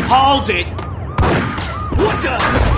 Hold it! What the?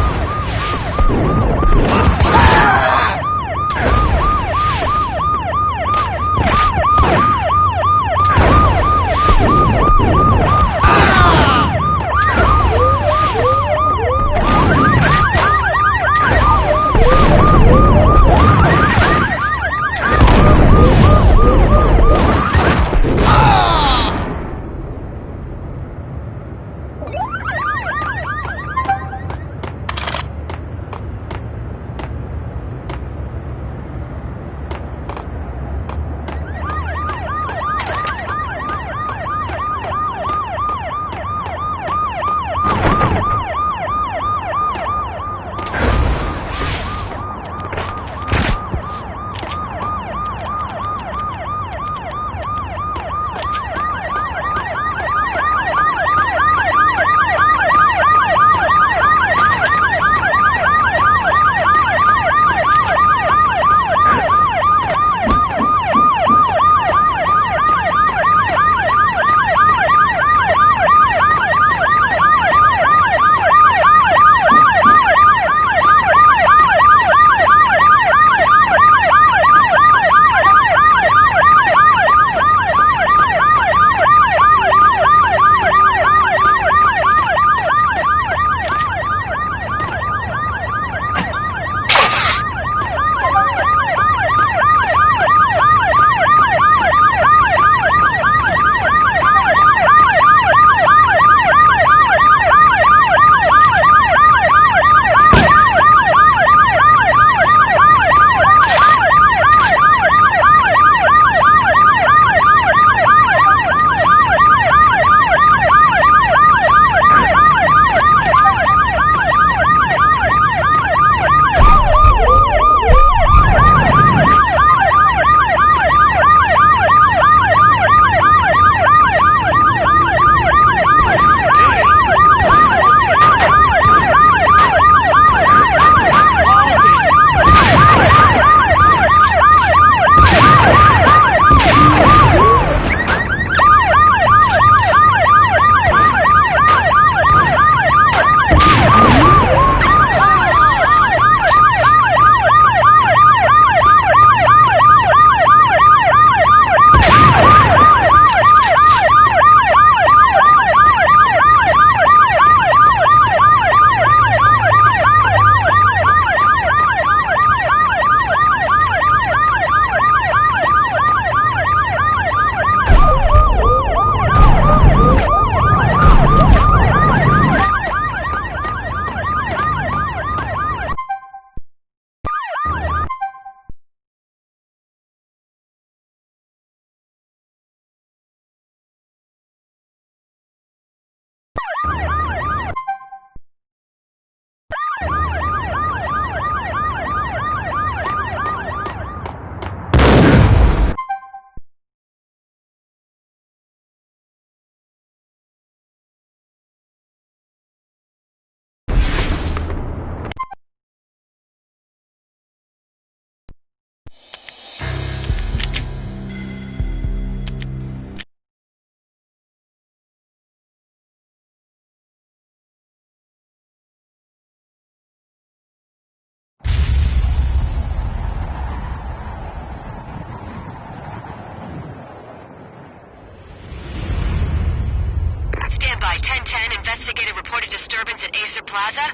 1010, investigated reported disturbance at Acer Plaza.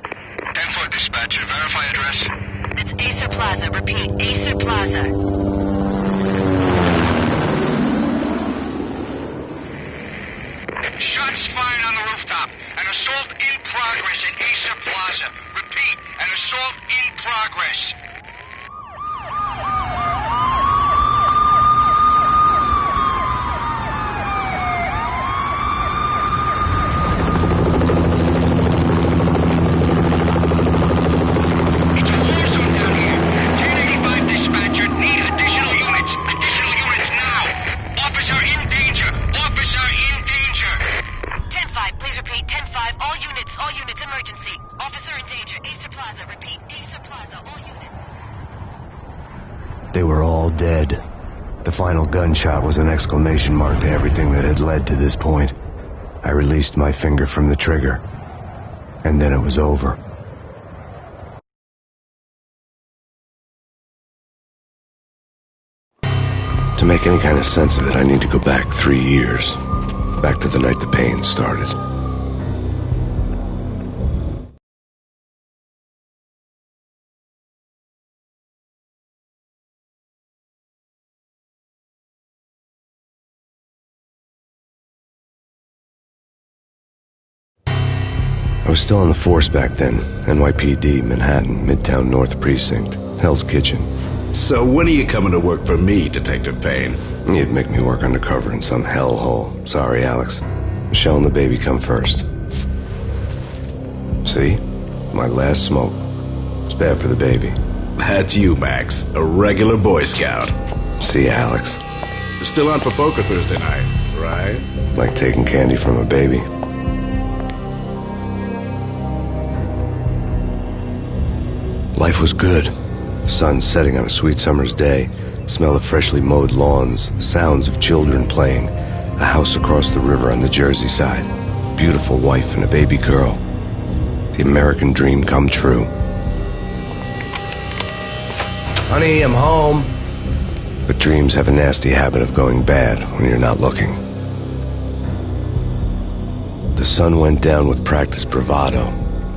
10-4 dispatcher, verify address. That's Acer Plaza, repeat, Acer Plaza. Shots fired on the rooftop. An assault in progress at Acer Plaza. Repeat, an assault in progress. It's a war zone down here. 1085 dispatcher, need additional units. Additional units now. Officer in danger. Officer in danger. 10-5, please repeat, 10-5, all units, emergency. Officer in danger, Acer Plaza, repeat, Acer Plaza, all units. They were all dead. The final gunshot was an exclamation mark to everything that had led to this point. I released my finger from the trigger, and then it was over. To make any kind of sense of it, I need to go back 3 years. Back to the night the Payne started. I was still on the force back then. NYPD, Manhattan, Midtown North Precinct, Hell's Kitchen. So when are you coming to work for me, Detective Payne? You'd make me work undercover in some hellhole. Sorry, Alex. Michelle and the baby come first. See? My last smoke. It's bad for the baby. That's you, Max. A regular Boy Scout. See, Alex. You're still on for poker Thursday night, right? Like taking candy from a baby. Life was good. The sun setting on a sweet summer's day, the smell of freshly mowed lawns, the sounds of children playing, a house across the river on the Jersey side, beautiful wife and a baby girl. The American dream come true. Honey, I'm home. But dreams have a nasty habit of going bad when you're not looking. The sun went down with practiced bravado.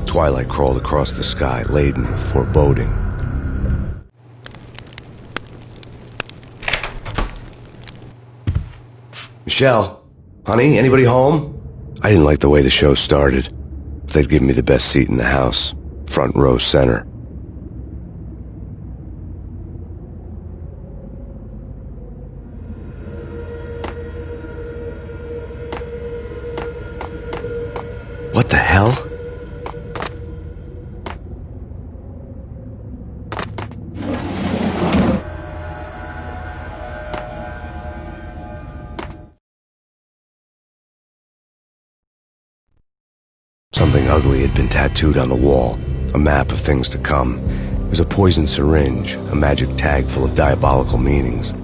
Twilight crawled across the sky, laden with foreboding. Michelle, honey, anybody home? I didn't like the way the show started. They'd given me the best seat in the house, front row center. What the hell? Something ugly had been tattooed on the wall, a map of things to come. It was a poison syringe, a magic tag full of diabolical meanings.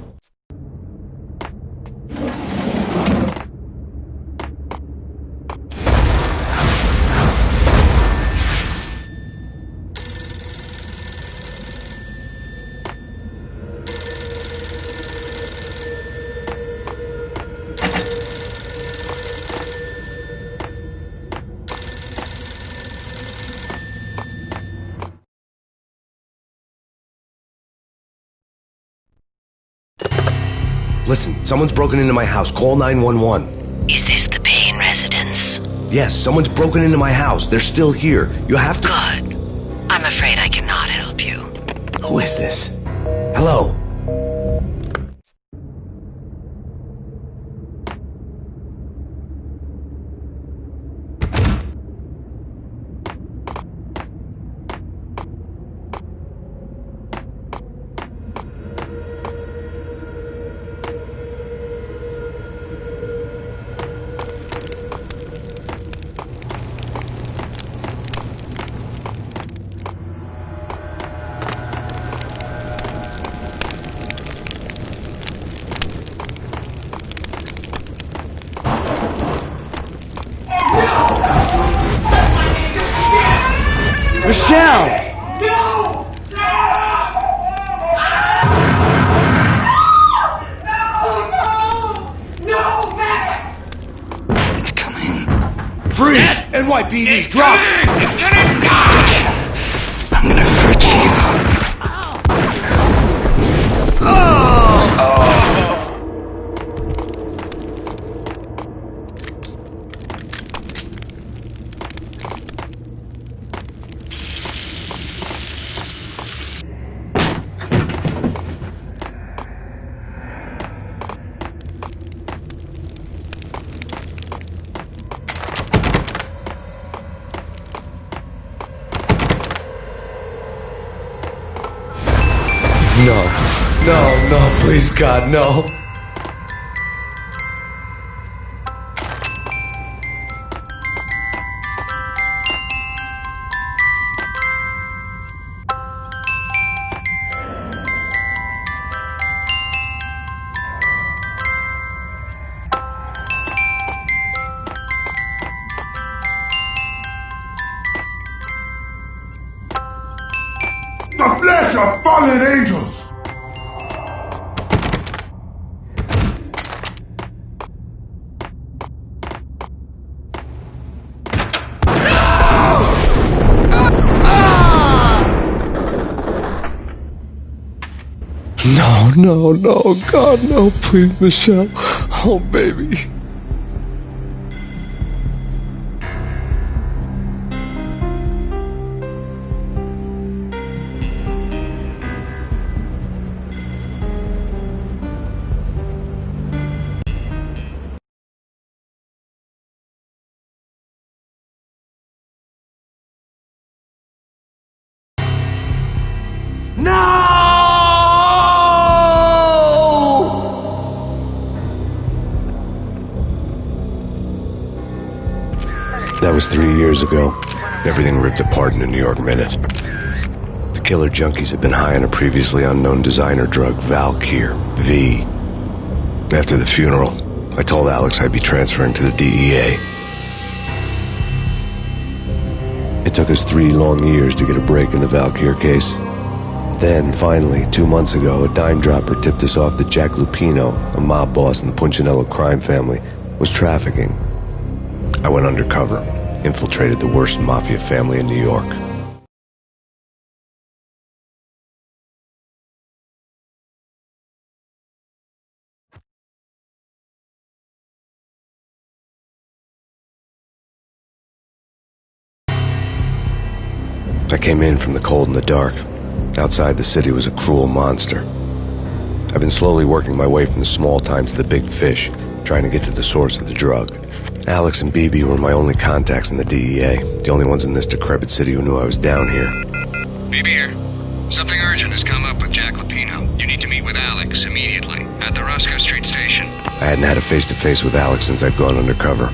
Listen, someone's broken into my house. Call 911. Is this the Payne residence? Yes, someone's broken into my house. They're still here. You have to... Good. I'm afraid I cannot help you. Who is this? Hello? Michelle! No! No, Matt! It's coming. Freeze! Dead. NYPD's drop! It's gonna die! I'm gonna hurt you. No, please God, no. The flesh of fallen angels! No, God, no, please, Michelle. Oh, baby. That was 3 years ago. Everything ripped apart in a New York minute. The killer junkies had been high on a previously unknown designer drug, Valkyr, V. After the funeral, I told Alex I'd be transferring to the DEA. It took us 3 long years to get a break in the Valkyr case. Then, finally, 2 months ago, a dime dropper tipped us off that Jack Lupino, a mob boss in the Punchinello crime family, was trafficking. I went undercover, infiltrated the worst mafia family in New York. I came in from the cold and the dark. Outside the city was a cruel monster. I've been slowly working my way from the small time to the big fish, trying to get to the source of the drug. Alex and BB were my only contacts in the DEA, the only ones in this decrepit city who knew I was down here. BB here. Something urgent has come up with Jack Lupino. You need to meet with Alex immediately at the Roscoe Street station. I hadn't had a face-to-face with Alex since I'd gone undercover.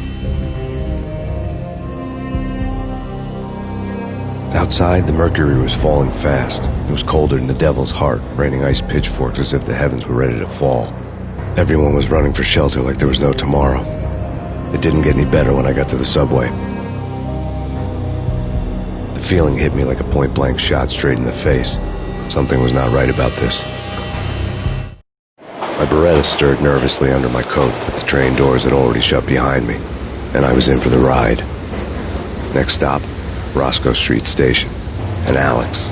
Outside, the mercury was falling fast. It was colder than the devil's heart, raining ice pitchforks as if the heavens were ready to fall. Everyone was running for shelter like there was no tomorrow. It didn't get any better when I got to the subway. The feeling hit me like a point-blank shot straight in the face. Something was not right about this. My Beretta stirred nervously under my coat, but the train doors had already shut behind me, and I was in for the ride. Next stop, Roscoe Street Station, and Alex.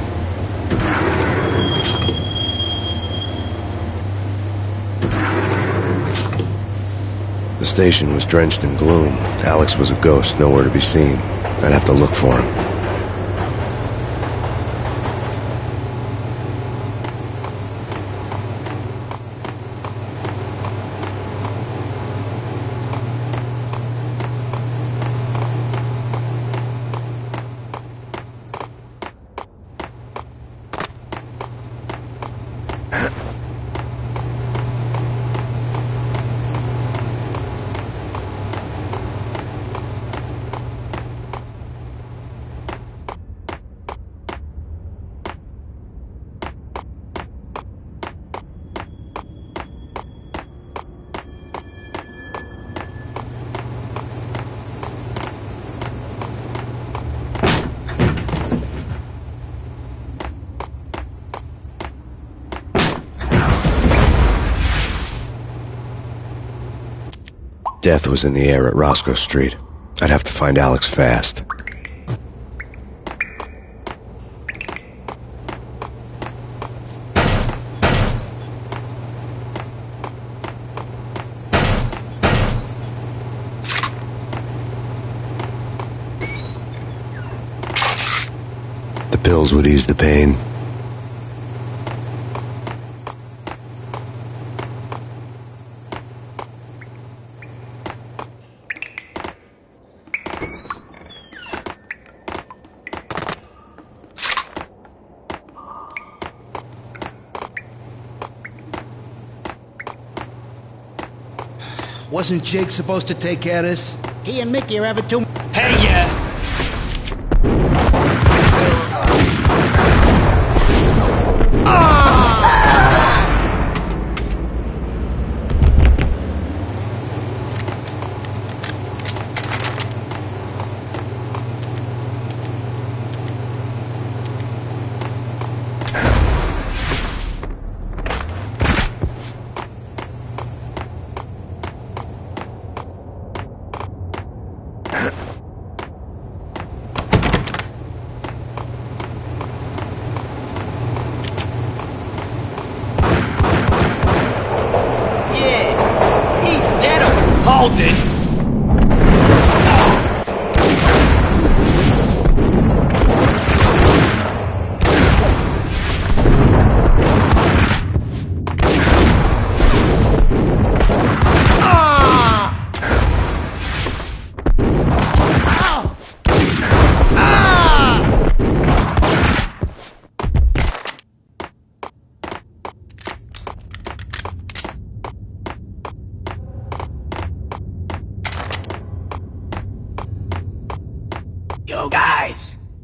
The station was drenched in gloom. Alex was a ghost, nowhere to be seen. I'd have to look for him. Death was in the air at Roscoe Street. I'd have to find Alex fast. The pills would ease the pain. Wasn't Jake supposed to take care of this? He and Mickey are having too... Hey, Hold it!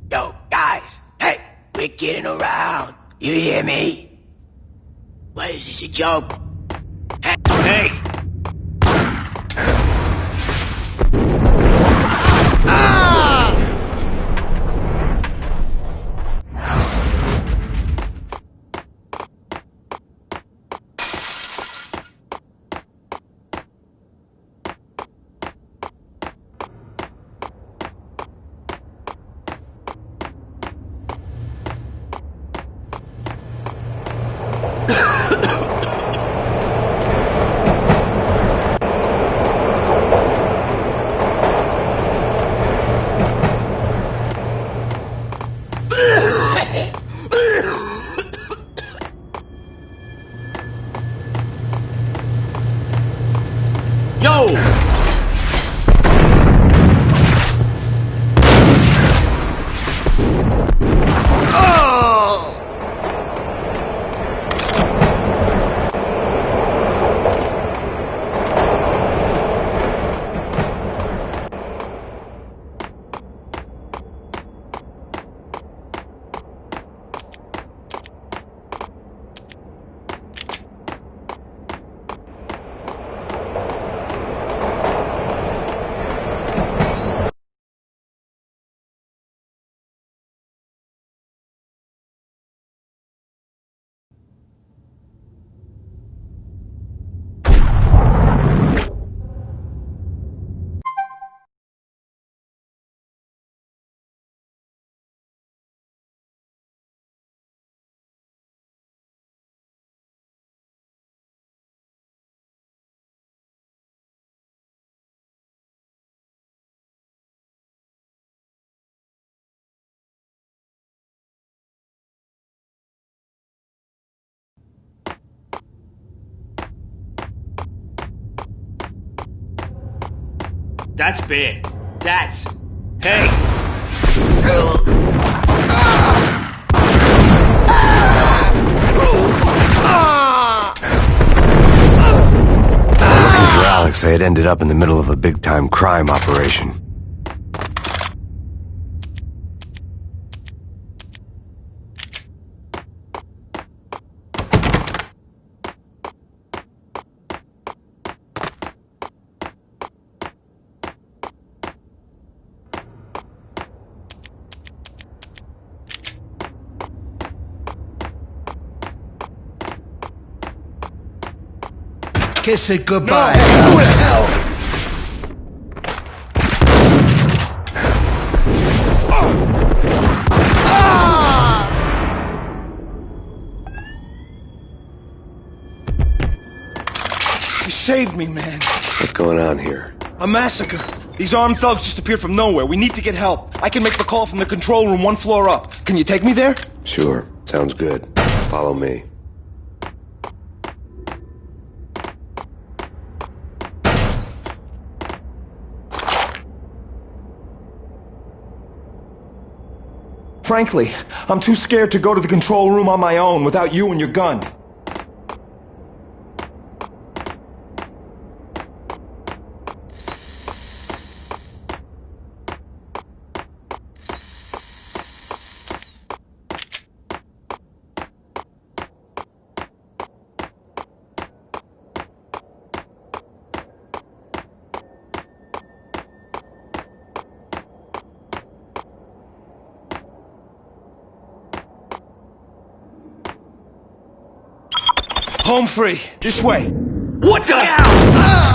Yo, guys, hey, we're getting around. You hear me? What, is this a joke? Hey! That's bad. That's... Hey! Looking for Alex, I had ended up in the middle of a big-time crime operation. Kiss it goodbye. Who the hell? saved me, man. What's going on here? A massacre. These armed thugs just appeared from nowhere. We need to get help. I can make the call from the control room 1 floor up. Can you take me there? Sure. Sounds good. Follow me. Frankly, I'm too scared to go to the control room on my own without you and your gun. Home free. This way. What the hell?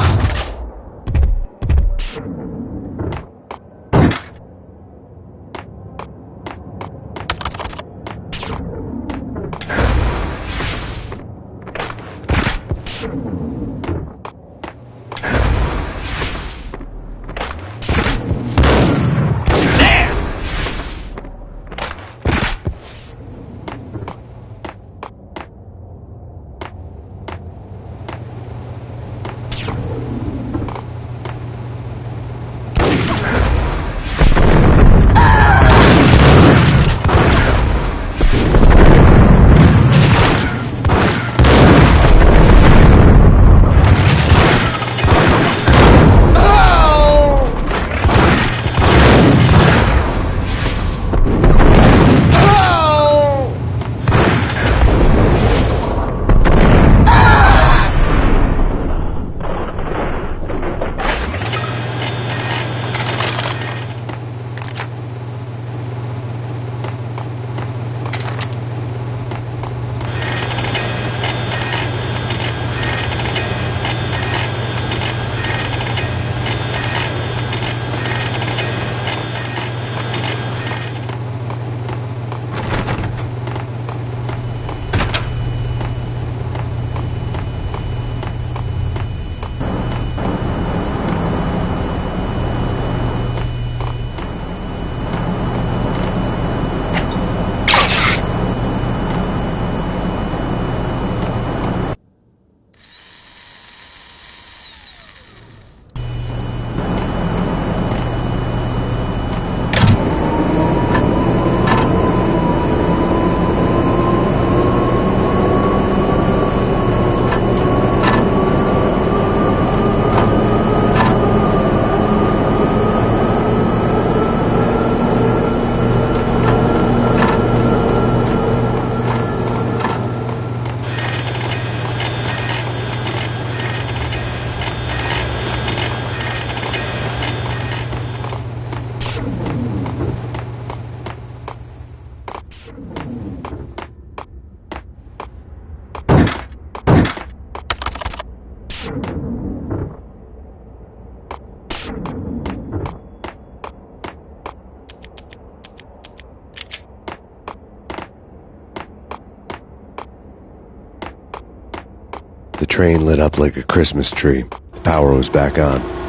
The train lit up like a Christmas tree. The power was back on.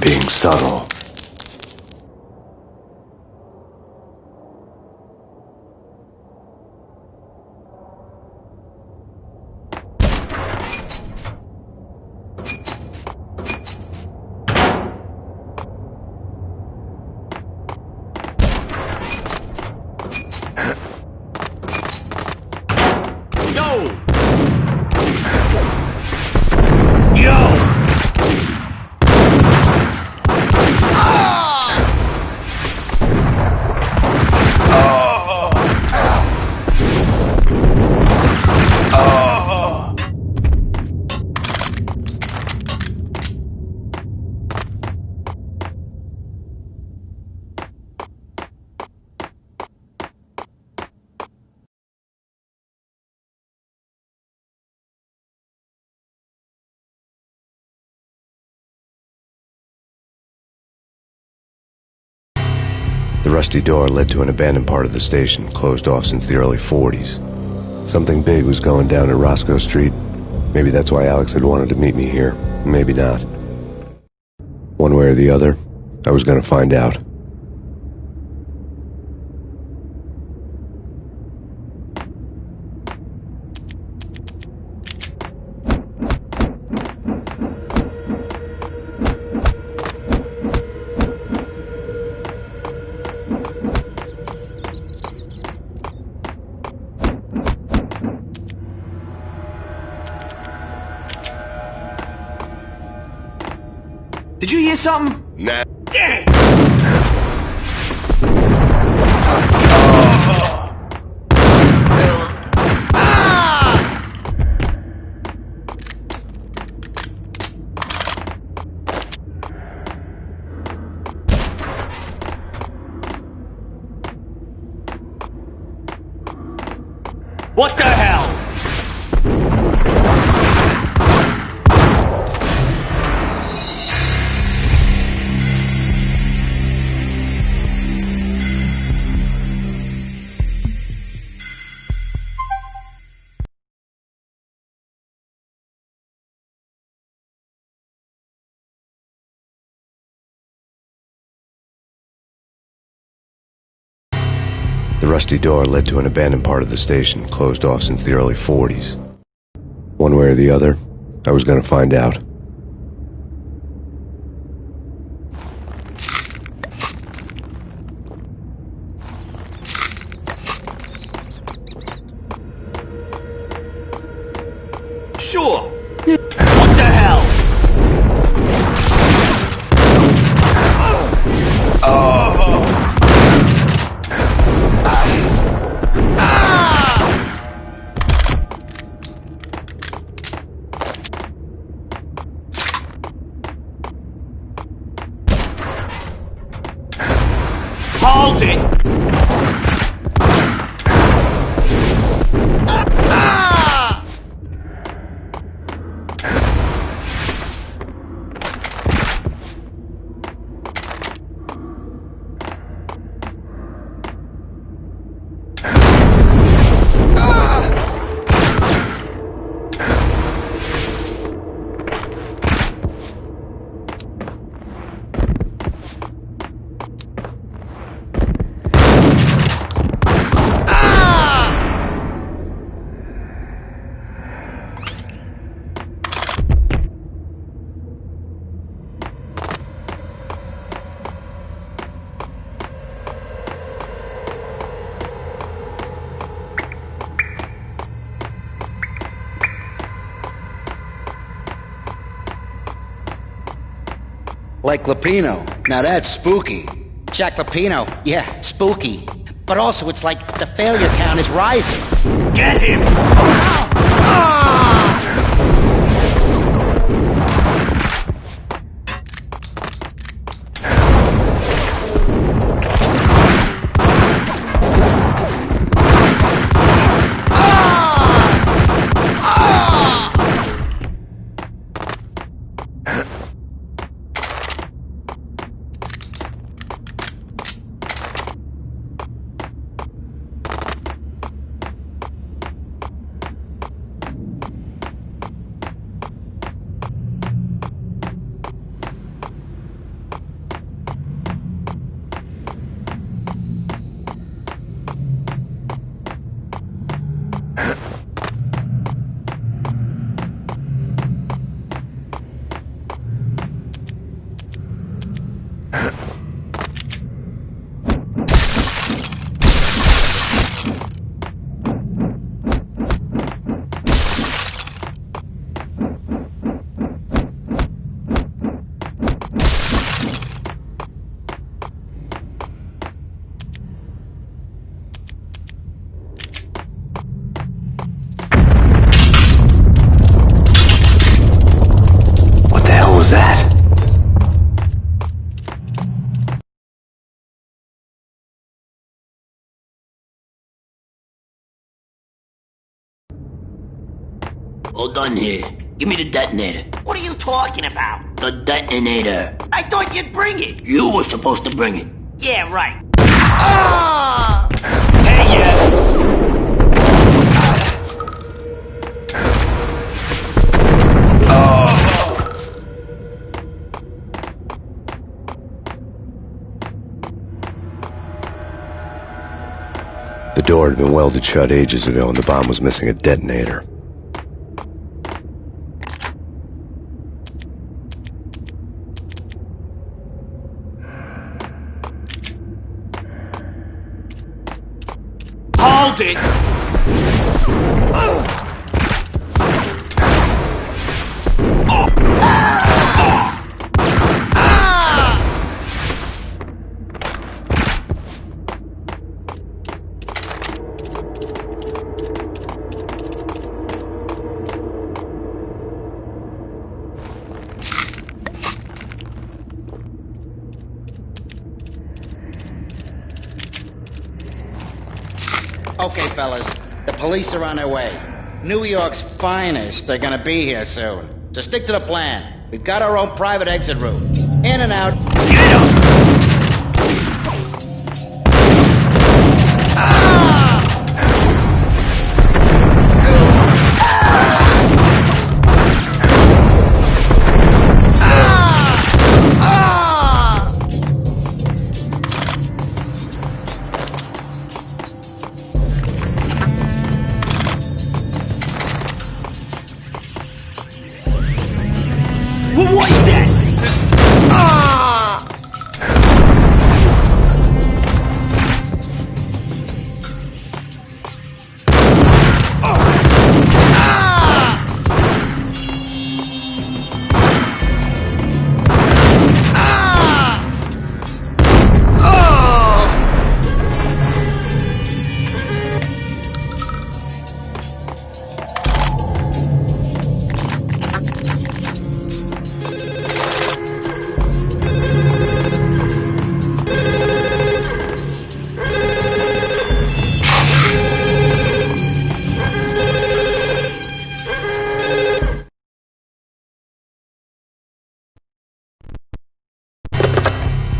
Being subtle. The rusty door led to an abandoned part of the station, closed off since the early 40s. Something big was going down at Roscoe Street. Maybe that's why Alex had wanted to meet me here. Maybe not. One way or the other, I was going to find out. Did you hear something? Nah. Damn! What the hell? The rusty door led to an abandoned part of the station, closed off since the early 40s. One way or the other, I was going to find out. Sure. What the hell? Hold it! Like Lapino. Now that's spooky. Jack Lapino, yeah, spooky. But also it's like the failure count is rising. Get him! Hold on here. Give me the detonator. What are you talking about? The detonator. I thought you'd bring it. You were supposed to bring it. Yeah, right. Hey, yeah. The door had been welded shut ages ago, and the bomb was missing a detonator. Hold it! Okay, fellas. The police are on their way. New York's finest are gonna be here soon. So stick to the plan. We've got our own private exit route. In and out. Get him! What was that?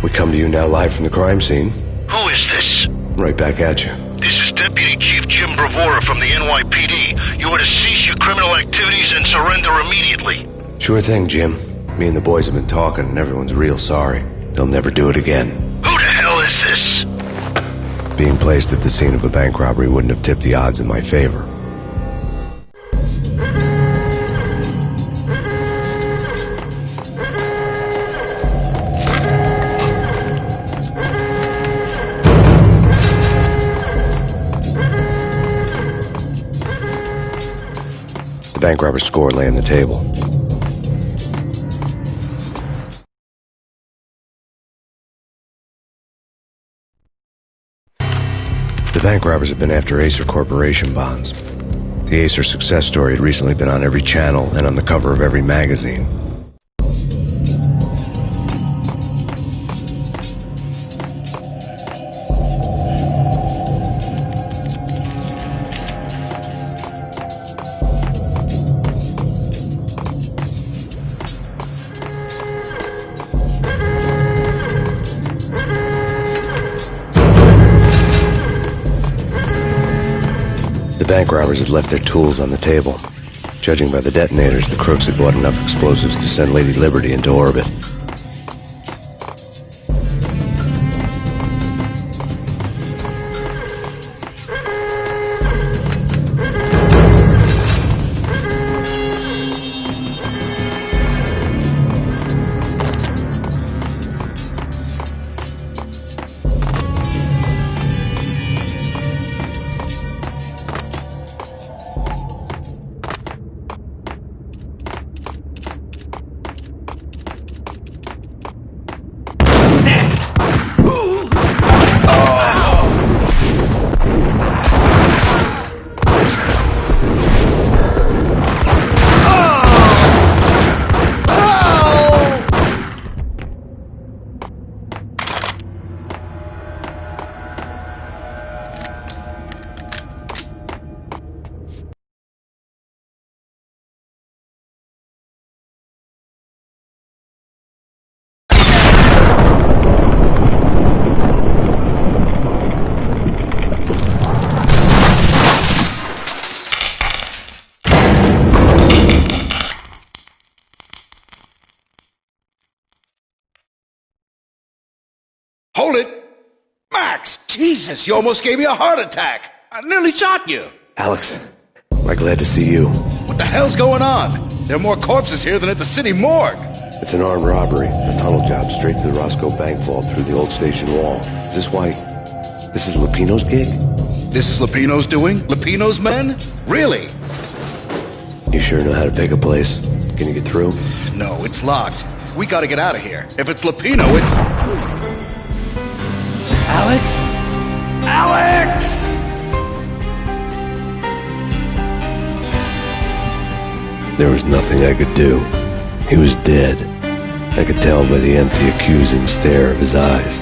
We come to you now live from the crime scene. Who is this? Right back at you. This is Deputy Chief Jim Bravura from the NYPD. You are to cease your criminal activities and surrender immediately. Sure thing, Jim. Me and the boys have been talking, and everyone's real sorry. They'll never do it again. Who the hell is this? Being placed at the scene of a bank robbery wouldn't have tipped the odds in my favor. The bank robber's score lay on the table. The bank robbers had been after Acer Corporation bonds. The Acer success story had recently been on every channel and on the cover of every magazine. The bank robbers had left their tools on the table. Judging by the detonators, the crooks had bought enough explosives to send Lady Liberty into orbit. Jesus, you almost gave me a heart attack. I nearly shot you. Alex, I'm glad to see you. What the hell's going on? There are more corpses here than at the city morgue. It's an armed robbery, a tunnel job straight to the Roscoe Bank vault through the old station wall. Is this why... This is Lupino's gig? This is Lupino's doing? Lupino's men? Really? You sure know how to pick a place? Can you get through? No, it's locked. We gotta get out of here. If it's Lupino, it's... Alex? Alex! There was nothing I could do. He was dead. I could tell by the empty, accusing stare of his eyes.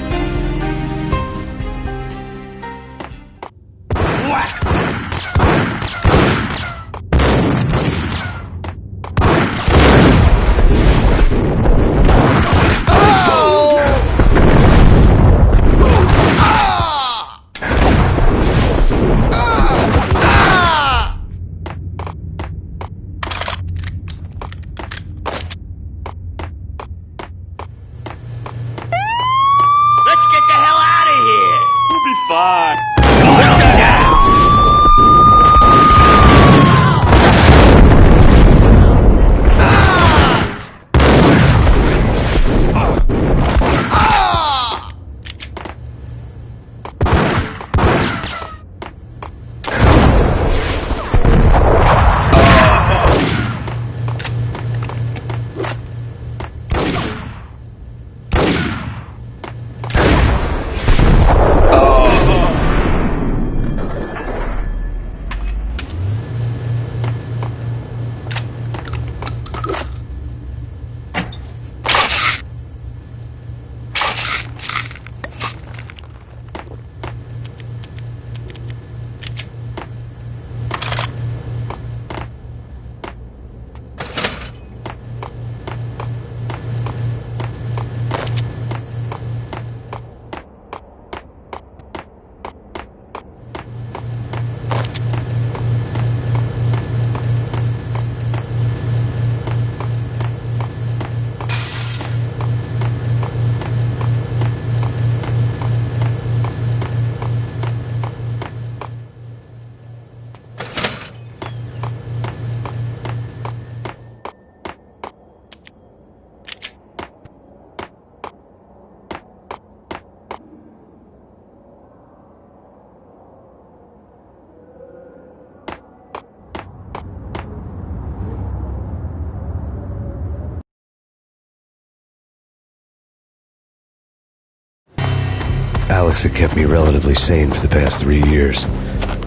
Alex had kept me relatively sane for the past 3 years.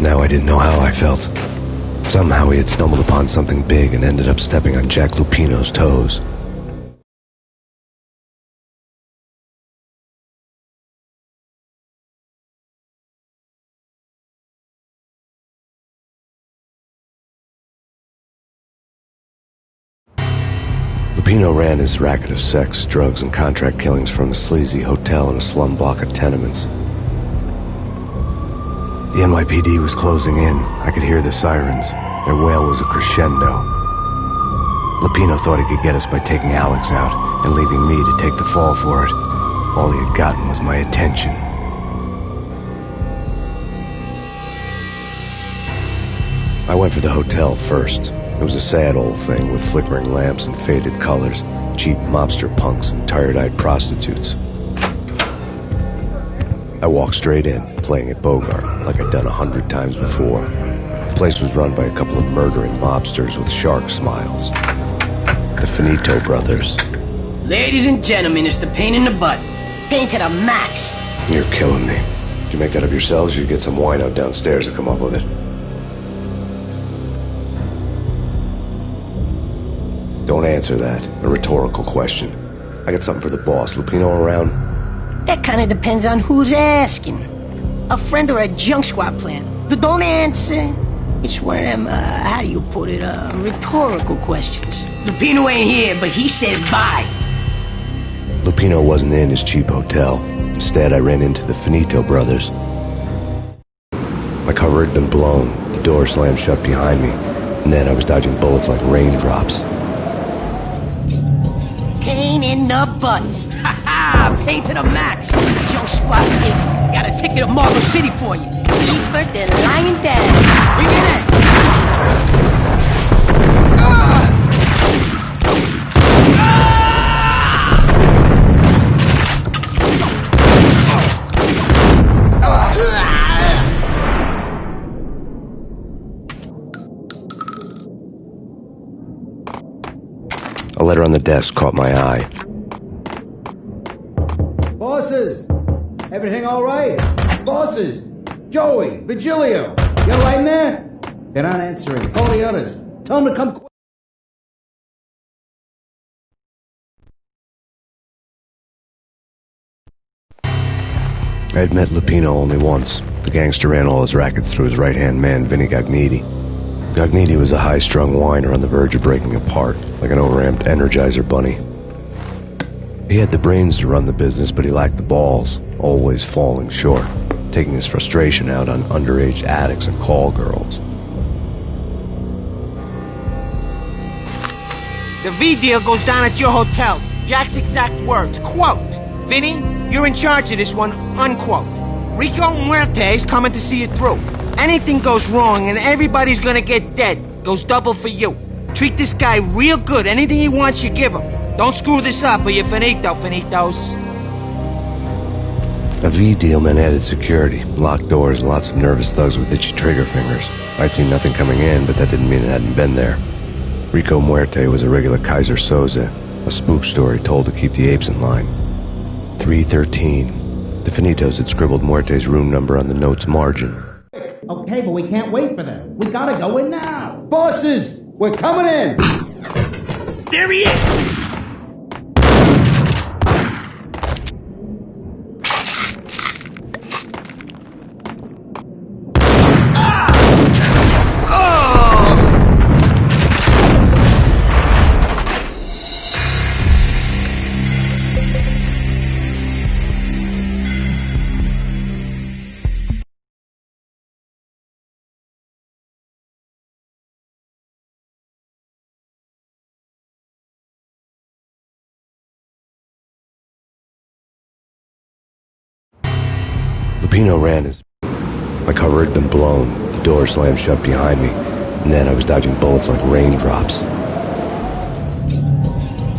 Now I didn't know how I felt. Somehow he had stumbled upon something big and ended up stepping on Jack Lupino's toes. Lupino ran his racket of sex, drugs, and contract killings from a sleazy hotel in a slum block of tenements. The NYPD was closing in. I could hear the sirens. Their wail was a crescendo. Lupino thought he could get us by taking Alex out and leaving me to take the fall for it. All he had gotten was my attention. I went for the hotel first. It was a sad old thing with flickering lamps and faded colors, cheap mobster punks and tired-eyed prostitutes. I walked straight in, playing at Bogart, like I'd done 100 times before. The place was run by a couple of murdering mobsters with shark smiles. The Finito brothers. Ladies and gentlemen, it's the Payne in the butt. Payne to the max. You're killing me. Did you make that up yourselves, or you get some wino downstairs to come up with it? Don't answer that. A rhetorical question. I got something for the boss. Lupino around? That kind of depends on who's asking. A friend or a junk squad plan. Don't answer. It's one of them, how do you put it, rhetorical questions. Lupino ain't here, but he said bye. Lupino wasn't in his cheap hotel. Instead, I ran into the Finito brothers. My cover had been blown. The door slammed shut behind me. And then I was dodging bullets like raindrops. Payne in the butt. Ha ha! Payne to the max. Junk squad kid. Got a ticket to Marble City for you. Eat first and lying down. Bring it in. A letter on the desk caught my eye. Bosses! Everything all right? Bosses! Joey! Vigilio! You all right in there? They're not answering. Call the others. Tell them to come quick. I had met Lupino only once. The gangster ran all his rackets through his right-hand man, Vinny Gagniti. Gagniti was a high-strung whiner on the verge of breaking apart, like an overamped Energizer bunny. He had the brains to run the business, but he lacked the balls, always falling short, taking his frustration out on underage addicts and call girls. The V deal goes down at your hotel. Jack's exact words, quote, "Vinny, you're in charge of this one," unquote. Rico Muerte's coming to see you through. Anything goes wrong and everybody's gonna get dead. Goes double for you. Treat this guy real good. Anything he wants, you give him. Don't screw this up or you're finito, finitos. A V deal meant added security, locked doors, and lots of nervous thugs with itchy trigger fingers. I'd seen nothing coming in, but that didn't mean it hadn't been there. Rico Muerte was a regular Kaiser Soze, a spook story told to keep the apes in line. 313. The Finitos had scribbled Muerte's room number on the note's margin. Okay, but we can't wait for them. We gotta go in now. Bosses! We're coming in! There he is! Lupino ran as my cover had been blown, the door slammed shut behind me, and then I was dodging bullets like raindrops.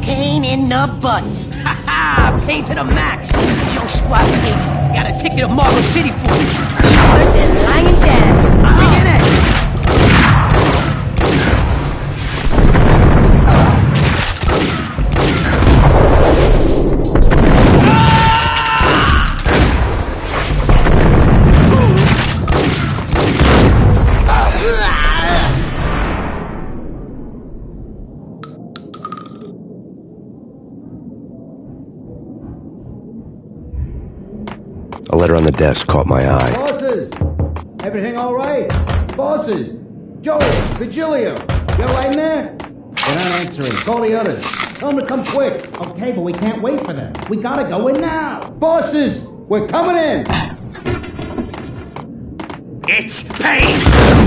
Payne in the butt. Ha ha! Payne to the max. Joe Squad agent. Got a ticket to Marble City for you. Eat first and lying down. Bring it in. A letter on the desk caught my eye. Bosses! Everything all right? Bosses! Joey! Vigilio! You all right in there? They're not answering. Call the others. Tell them to come quick. Okay, but we can't wait for them. We gotta go in now. Bosses! We're coming in! It's Payne!